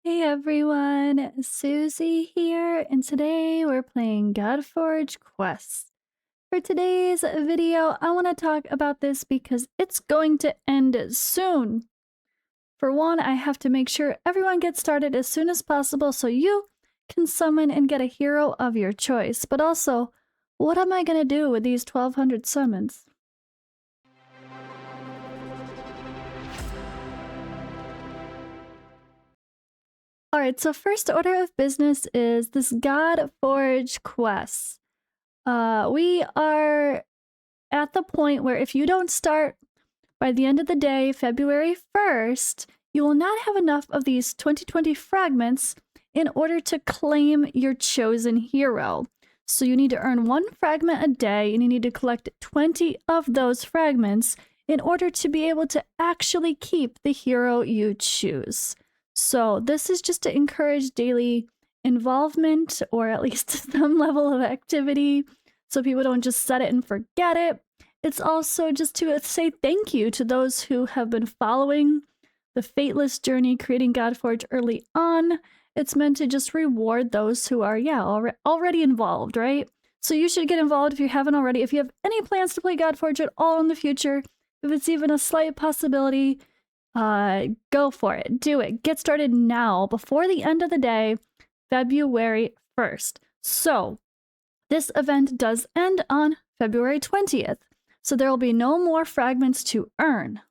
Hey everyone, Suzi here, and today we're playing Godforge Quests. For today's video, I want to talk about this because it's going to end soon. For one, I have to make sure everyone gets started as soon as possible so you can summon and get a hero of your choice. But also, what am I going to do with these 1200 summons? Alright, so first order of business is this Godforge quest. We are at the point where if you don't start by the end of the day, February 1st, you will not have enough of these 2020 fragments in order to claim your chosen hero. So you need to earn 1 fragment a day, and you need to collect 20 of those fragments in order to be able to actually keep the hero you choose. So this is just to encourage daily involvement, or at least some level of activity, so people don't just set it and forget it. It's also just to say thank you to those who have been following the Fateless journey, creating Godforge early on. It's meant to just reward those who are, already involved, right? So you should get involved if you haven't already. If you have any plans to play Godforge at all in the future, if it's even a slight possibility, go for it. Do it. Get started now, before the end of the day, February 1st. So this event does end on February 20th. So there will be no more fragments to earn.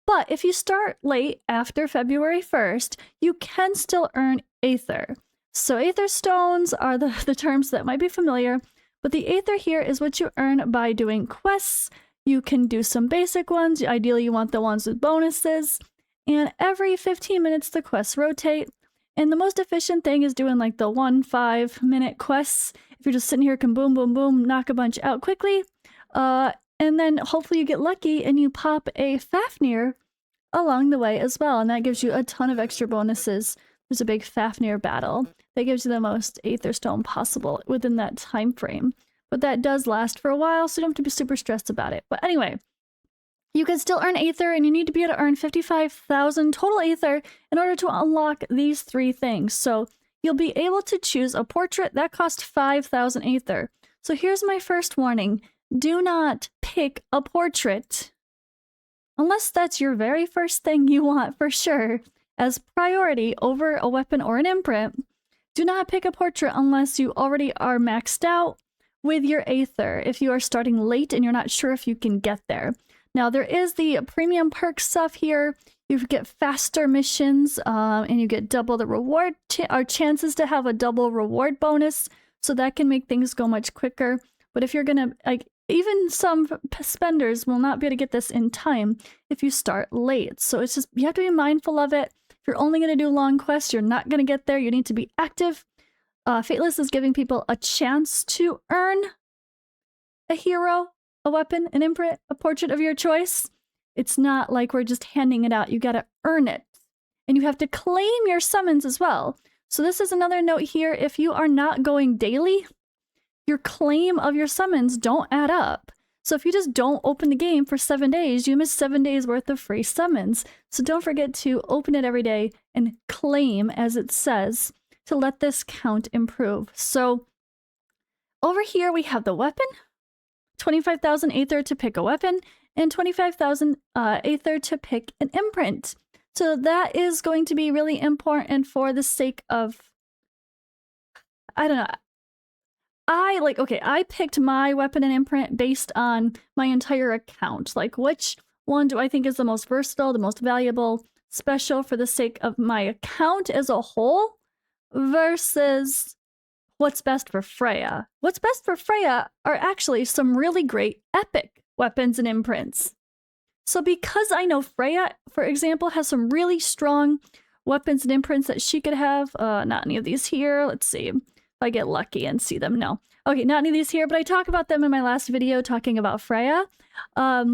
But if you start late after February 1st, you can still earn aether. So aether stones are the terms that might be familiar, but the aether here is what you earn by doing quests. You can do some basic ones. Ideally, you want the ones with bonuses. And every 15 minutes, the quests rotate. And the most efficient thing is doing like the 5-minute quests. If you're just sitting here, can boom, boom, boom, knock a bunch out quickly. And then hopefully you get lucky and you pop a Fafnir along the way as well. And that gives you a ton of extra bonuses. There's a big Fafnir battle that gives you the most aether stone possible within that time frame. But that does last for a while, so you don't have to be super stressed about it. But anyway, you can still earn aether, and you need to be able to earn 55,000 total aether in order to unlock these 3 things. So you'll be able to choose a portrait that costs 5,000 aether. So here's my first warning. Do not pick a portrait unless that's your very first thing you want for sure as priority over a weapon or an imprint. Do not pick a portrait unless you already are maxed out with your aether, if you are starting late and you're not sure if you can get there. Now, there is the premium perk stuff here. You get faster missions, and you get double the reward, chances to have a double reward bonus, so that can make things go much quicker. But if you're gonna, even some spenders will not be able to get this in time if you start late. So it's just, you have to be mindful of it. If you're only gonna do long quests, you're not gonna get there. You need to be active. Fateless is giving people a chance to earn a hero, a weapon, an imprint, a portrait of your choice. It's not like we're just handing it out. You gotta earn it. And you have to claim your summons as well. So this is another note here. If you are not going daily, your claim of your summons don't add up. So if you just don't open the game for 7 days, you miss 7 days worth of free summons. So don't forget to open it every day and claim, as it says, to let this count improve. So over here we have the weapon, 25,000 aether to pick a weapon, and 25,000 aether to pick an imprint. So that is going to be really important for the sake of, I don't know. I picked my weapon and imprint based on my entire account. Like, which one do I think is the most versatile, the most valuable, special for the sake of my account as a whole? Versus what's best for Freya. What's best for Freya are actually some really great epic weapons and imprints. So because I know Freya, for example, has some really strong weapons and imprints that she could have, not any of these here. Let's see if I get lucky and see them. No. Okay, not any of these here, but I talk about them in my last video talking about Freya. Yeah,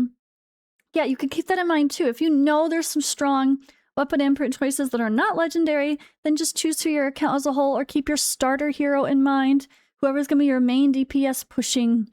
you can keep that in mind too. If you know there's some strong weapon imprint choices that are not legendary, then just choose for your account as a whole, or keep your starter hero in mind. Whoever's going to be your main DPS pushing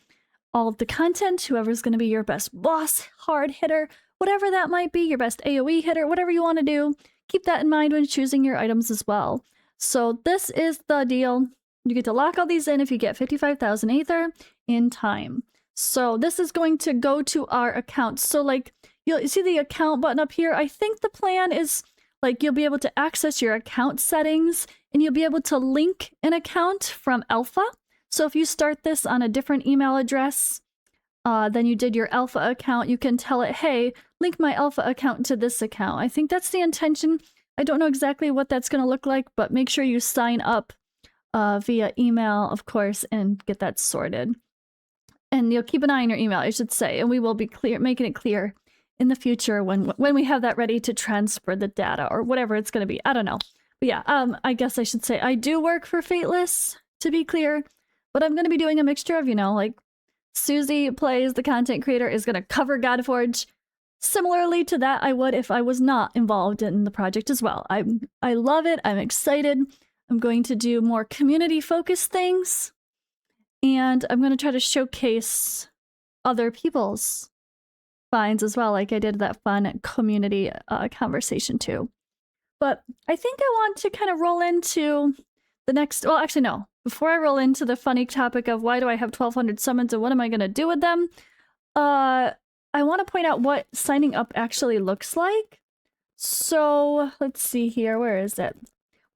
all of the content, whoever's going to be your best boss hard hitter, whatever that might be, your best AoE hitter, whatever you want to do, keep that in mind when choosing your items as well. So this is the deal. You get to lock all these in if you get 55,000 aether in time. So this is going to go to our account. So like you'll see the account button up here. I think the plan is like you'll be able to access your account settings and you'll be able to link an account from alpha. So if you start this on a different email address than you did your alpha account, you can tell it, hey, link my alpha account to this account. I think that's the intention. I don't know exactly what that's going to look like, but make sure you sign up via email, of course, and get that sorted. And you'll keep an eye on your email, I should say, and we will be making it clear in the future when we have that ready to transfer the data or whatever it's going to be. I don't know. But yeah, I guess I should say I do work for Fateless, to be clear, but I'm going to be doing a mixture of, you know, like Suzi plays, the content creator, is going to cover Godforge. Similarly to that, I would if I was not involved in the project as well. I love it. I'm excited. I'm going to do more community-focused things. And I'm going to try to showcase other people's finds as well, like I did that fun community conversation too. But I think I want to kind of roll into the next... Well, actually, no. Before I roll into the funny topic of why do I have 1,200 summons and what am I going to do with them, I want to point out what signing up actually looks like. So let's see here. Where is it?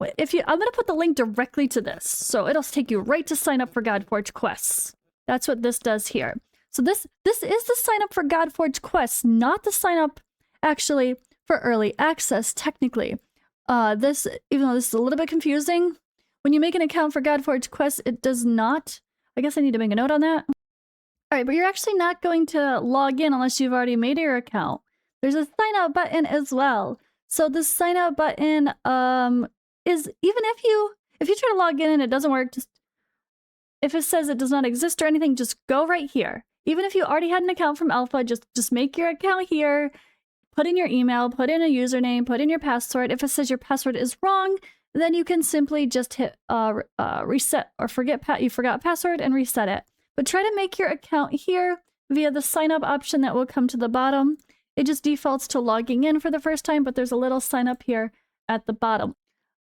I'm going to put the link directly to this. So it'll take you right to sign up for Godforge quests. That's what this does here. So this is the sign up for Godforge quests, not the sign up actually for early access, technically. Even though this is a little bit confusing, when you make an account for Godforge quests, it does not... I guess I need to make a note on that. All right, but you're actually not going to log in unless you've already made your account. There's a sign up button as well. So the sign up button is, even if you try to log in and it doesn't work, just if it says it does not exist or anything, just go right here. Even if you already had an account from alpha, just make your account here, put in your email, put in a username, put in your password. If it says your password is wrong, then you can simply just hit reset or you forgot password and reset it. But try to make your account here via the sign up option that will come to the bottom. It just defaults to logging in for the first time, but there's a little sign up here at the bottom.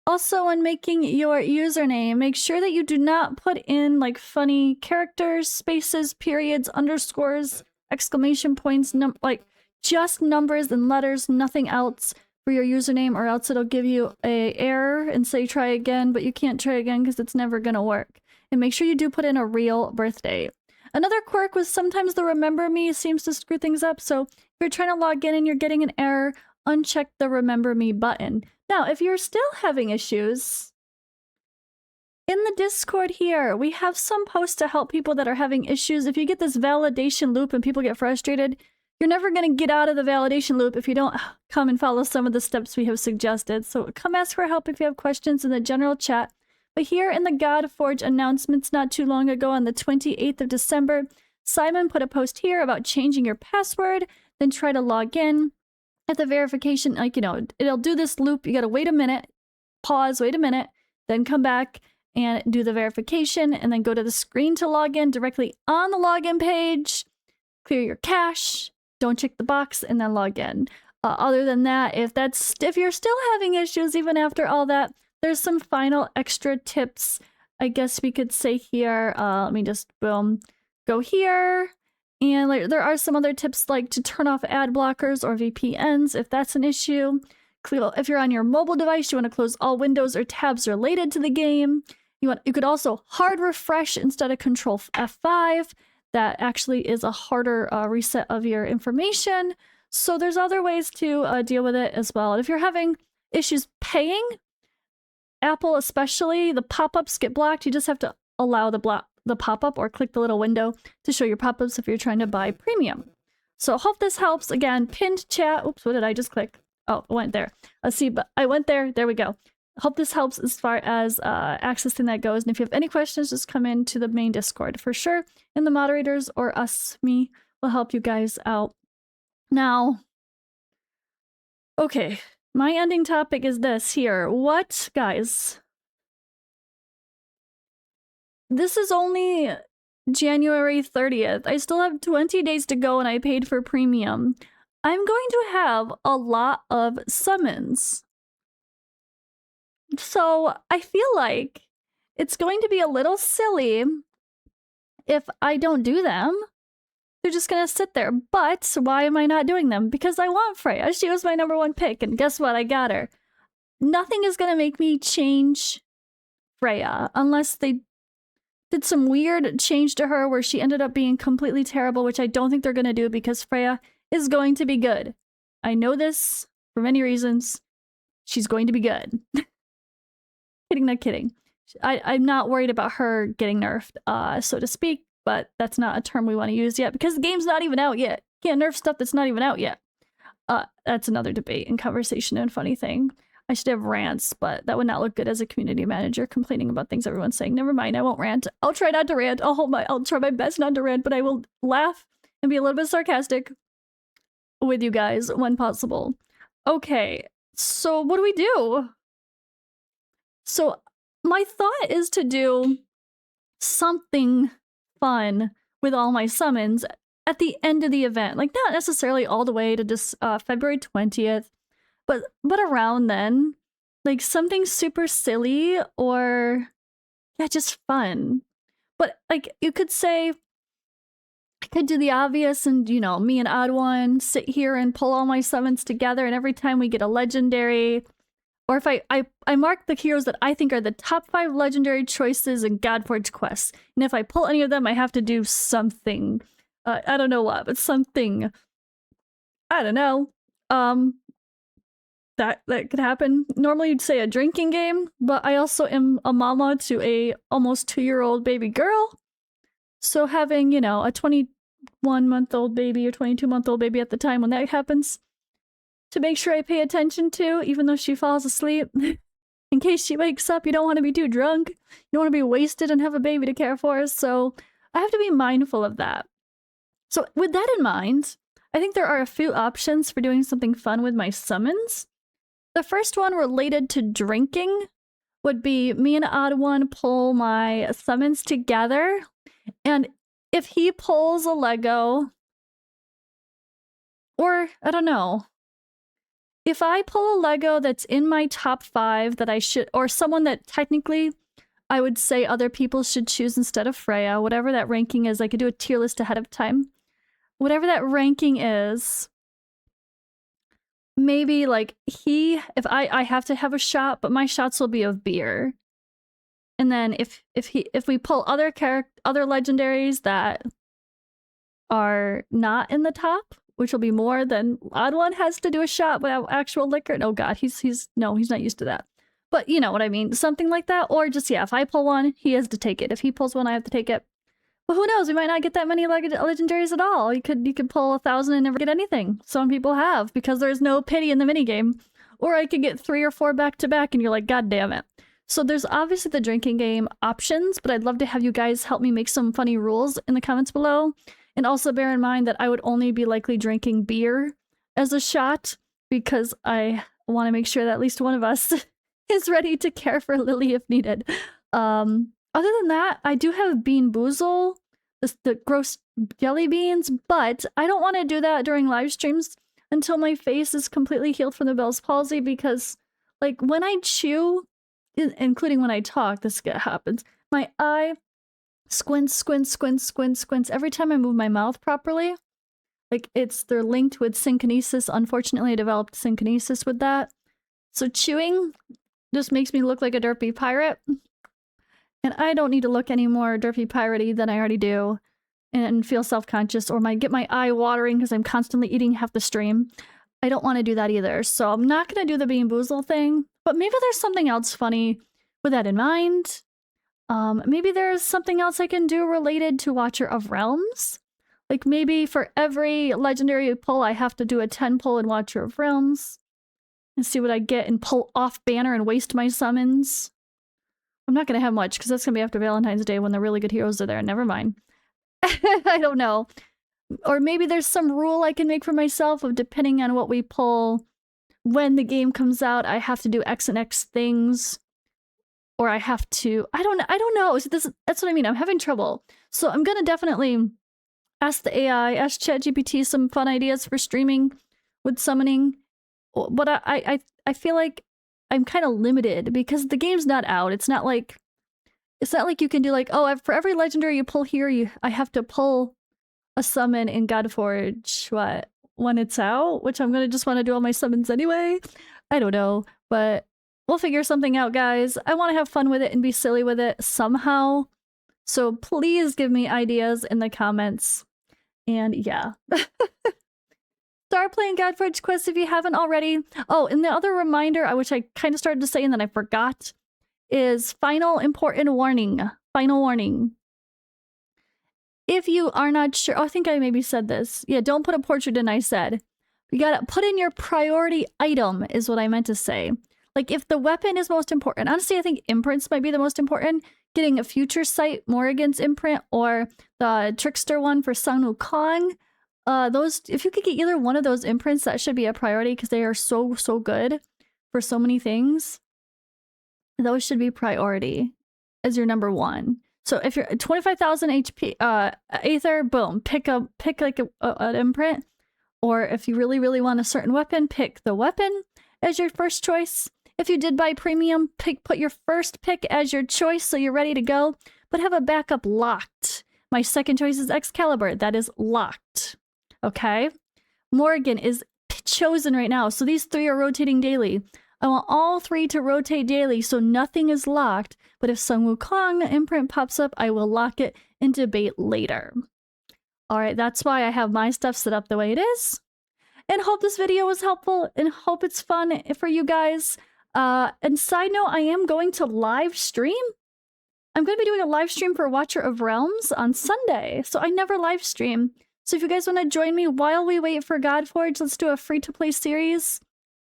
Also, when making your username, make sure that you do not put in like funny characters, spaces, periods, underscores, exclamation points, like just numbers and letters, nothing else for your username, or else it'll give you an error and say try again, but you can't try again because it's never going to work. And make sure you do put in a real birthday. Another quirk was sometimes the remember me seems to screw things up, so if you're trying to log in and you're getting an error, uncheck the remember me button. Now, if you're still having issues, in the Discord here, we have some posts to help people that are having issues. If you get this validation loop and people get frustrated, you're never going to get out of the validation loop if you don't come and follow some of the steps we have suggested. So come ask for help if you have questions in the general chat. But here in the Godforge announcements not too long ago on the 28th of December, Simon put a post here about changing your password, then try to log in. At the verification, like, you know, it'll do this loop. You got to wait a minute, pause, wait a minute, then come back and do the verification, and then go to the screen to log in directly on the login page. Clear your cache, don't check the box, and then log in. Other than that, if you're still having issues even after all that, there's some final extra tips, I guess we could say here. Let me just go here. And like, there are some other tips like to turn off ad blockers or VPNs if that's an issue. If you're on your mobile device, you want to close all windows or tabs related to the game. You could also hard refresh instead of Control F5. That actually is a harder reset of your information. So there's other ways to deal with it as well. And if you're having issues paying, Apple especially, the pop-ups get blocked. You just have to allow the pop-up or click the little window to show your pop-ups if you're trying to buy premium. So hope this helps. Again, pinned chat. Oops, what did I just click? Oh, I went there. Let's see, but I went there. There we go. Hope this helps as far as accessing that goes. And if you have any questions, just come into the main Discord for sure. And the moderators or me will help you guys out. Now, okay, my ending topic is this here. What, guys? This is only January 30th. I still have 20 days to go and I paid for premium. I'm going to have a lot of summons So I feel like it's going to be a little silly if I don't do them. They're just gonna sit there. But why am I not doing them? Because I want Freya. She was my #1 pick, and guess what? I got her. Nothing is gonna make me change Freya unless they did some weird change to her where she ended up being completely terrible, which I don't think they're gonna do because Freya is going to be good. I know this for many reasons. She's going to be good. Kidding, not kidding. I'm not worried about her getting nerfed, so to speak, but that's not a term we want to use yet because the game's not even out yet. Can't nerf stuff that's not even out yet. That's another debate and conversation and funny thing. I should have rants, but that would not look good as a community manager complaining about things everyone's saying. Never mind, I won't rant. I'll try not to rant. I'll try my best not to rant, but I will laugh and be a little bit sarcastic with you guys when possible. Okay, so what do we do? So my thought is to do something fun with all my summons at the end of the event. Like, not necessarily all the way to just February 20th, but around then. Like, something super silly or, yeah, just fun. But, like, you could say, I could do the obvious and, you know, me and Odd One sit here and pull all my summons together, and every time we get a legendary, or if I mark the heroes that I think are the top 5 legendary choices in Godforge quests, and if I pull any of them, I have to do something. I don't know what, but something. I don't know. That could happen. Normally you'd say a drinking game, but I also am a mama to a almost 2-year-old baby girl. So having, you know, a 21-month-old baby or 22-month-old baby at the time when that happens, to make sure I pay attention to, even though she falls asleep. In case she wakes up, you don't want to be too drunk. You don't want to be wasted and have a baby to care for. So I have to be mindful of that. So with that in mind, I think there are a few options for doing something fun with my summons. The first one related to drinking would be me and Odd One pull my summons together. And if he pulls a Lego, or I don't know, if I pull a Lego that's in my top 5 that I should, or someone that technically I would say other people should choose instead of Freya, whatever that ranking is, I could do a tier list ahead of time. Whatever that ranking is, maybe like if I have to have a shot, but my shots will be of beer. And then if we pull other legendaries that are not in the top, which will be more, then Odd One has to do a shot without actual liquor. Oh god, he's not used to that. But you know what I mean, something like that. Or just, yeah, if I pull one, he has to take it. If he pulls one, I have to take it. But who knows, we might not get that many legendaries at all. You could pull 1,000 and never get anything. Some people have, because there's no pity in the minigame. Or I could get 3 or 4 back to back and you're like, god damn it. So there's obviously the drinking game options, but I'd love to have you guys help me make some funny rules in the comments below. And also bear in mind that I would only be likely drinking beer as a shot, because I want to make sure that at least one of us is ready to care for Lily if needed. Other than that, I do have Bean Boozle, the gross jelly beans, but I don't want to do that during live streams until my face is completely healed from the Bell's palsy, because like when I chew, including when I talk, this happens. My eye squints every time I move my mouth properly. Like they're linked with synkinesis. Unfortunately, I developed synkinesis with that. So chewing just makes me look like a derpy pirate. And I don't need to look any more derpy piratey than I already do and feel self-conscious or get my eye watering because I'm constantly eating half the stream. I don't want to do that either. So I'm not going to do the Bean Boozle thing, but maybe there's something else funny with that in mind. Maybe there's something else I can do related to Watcher of Realms. Like maybe for every legendary pull, I have to do a 10 pull in Watcher of Realms and see what I get and pull off banner and waste my summons. I'm not going to have much because that's going to be after Valentine's Day when the really good heroes are there. Never mind. I don't know. Or maybe there's some rule I can make for myself of depending on what we pull when the game comes out, I have to do X and X things. Or I have to, I don't know. So that's what I mean. I'm having trouble. So I'm going to definitely ask the AI, ask ChatGPT some fun ideas for streaming with summoning. But I feel like I'm kind of limited because the game's not out. It's not like you can do like, oh, for every legendary you pull here, I have to pull a summon in Godforge when it's out, which I'm gonna just want to do all my summons anyway. I don't know, but we'll figure something out, guys. I want to have fun with it and be silly with it somehow. So please give me ideas in the comments. And yeah. Start playing Godforge Quest if you haven't already. Oh, and the other reminder, which I kind of started to say and then I forgot, is final important warning. Final warning. If you are not sure, oh, I think I maybe said this. Yeah, don't put a portrait in, I said. You gotta put in your priority item is what I meant to say. Like if the weapon is most important, honestly, I think imprints might be the most important. Getting a future sight Morrigan's imprint or the trickster one for Sun Wukong. Those, if you could get either one of those imprints, that should be a priority because they are so good for so many things. Those should be priority as your number one. So if you're 25,000 HP, aether, boom, pick like an imprint. Or if you really want a certain weapon, pick the weapon as your first choice. If you did buy premium, put your first pick as your choice so you're ready to go, but have a backup locked. My second choice is Excalibur. That is locked. Okay? Morrigan is chosen right now, so these three are rotating daily. I want all three to rotate daily so nothing is locked, but if Sun Wukong imprint pops up, I will lock it and debate later. Alright, that's why I have my stuff set up the way it is. And hope this video was helpful and hope it's fun for you guys. And side note, I am going to live stream. I'm going to be doing a live stream for Watcher of Realms on Sunday, so I never live stream. So if you guys want to join me while we wait for Godforge, let's do a free-to-play series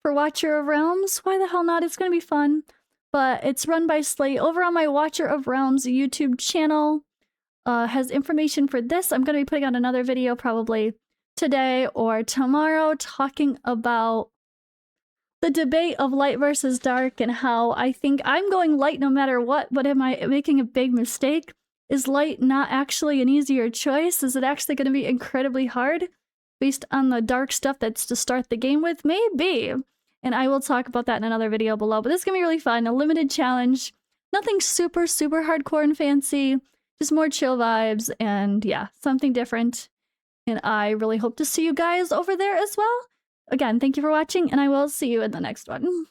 for Watcher of Realms. Why the hell not? It's going to be fun. But it's run by Slate over on my Watcher of Realms YouTube channel. Has information for this. I'm going to be putting out another video probably today or tomorrow talking about the debate of light versus dark and how I think I'm going light no matter what, but am I making a big mistake? Is light not actually an easier choice? Is it actually going to be incredibly hard based on the dark stuff that's to start the game with? Maybe. And I will talk about that in another video below. But this is going to be really fun. A limited challenge. Nothing super hardcore and fancy. Just more chill vibes and yeah, something different. And I really hope to see you guys over there as well. Again, thank you for watching and I will see you in the next one.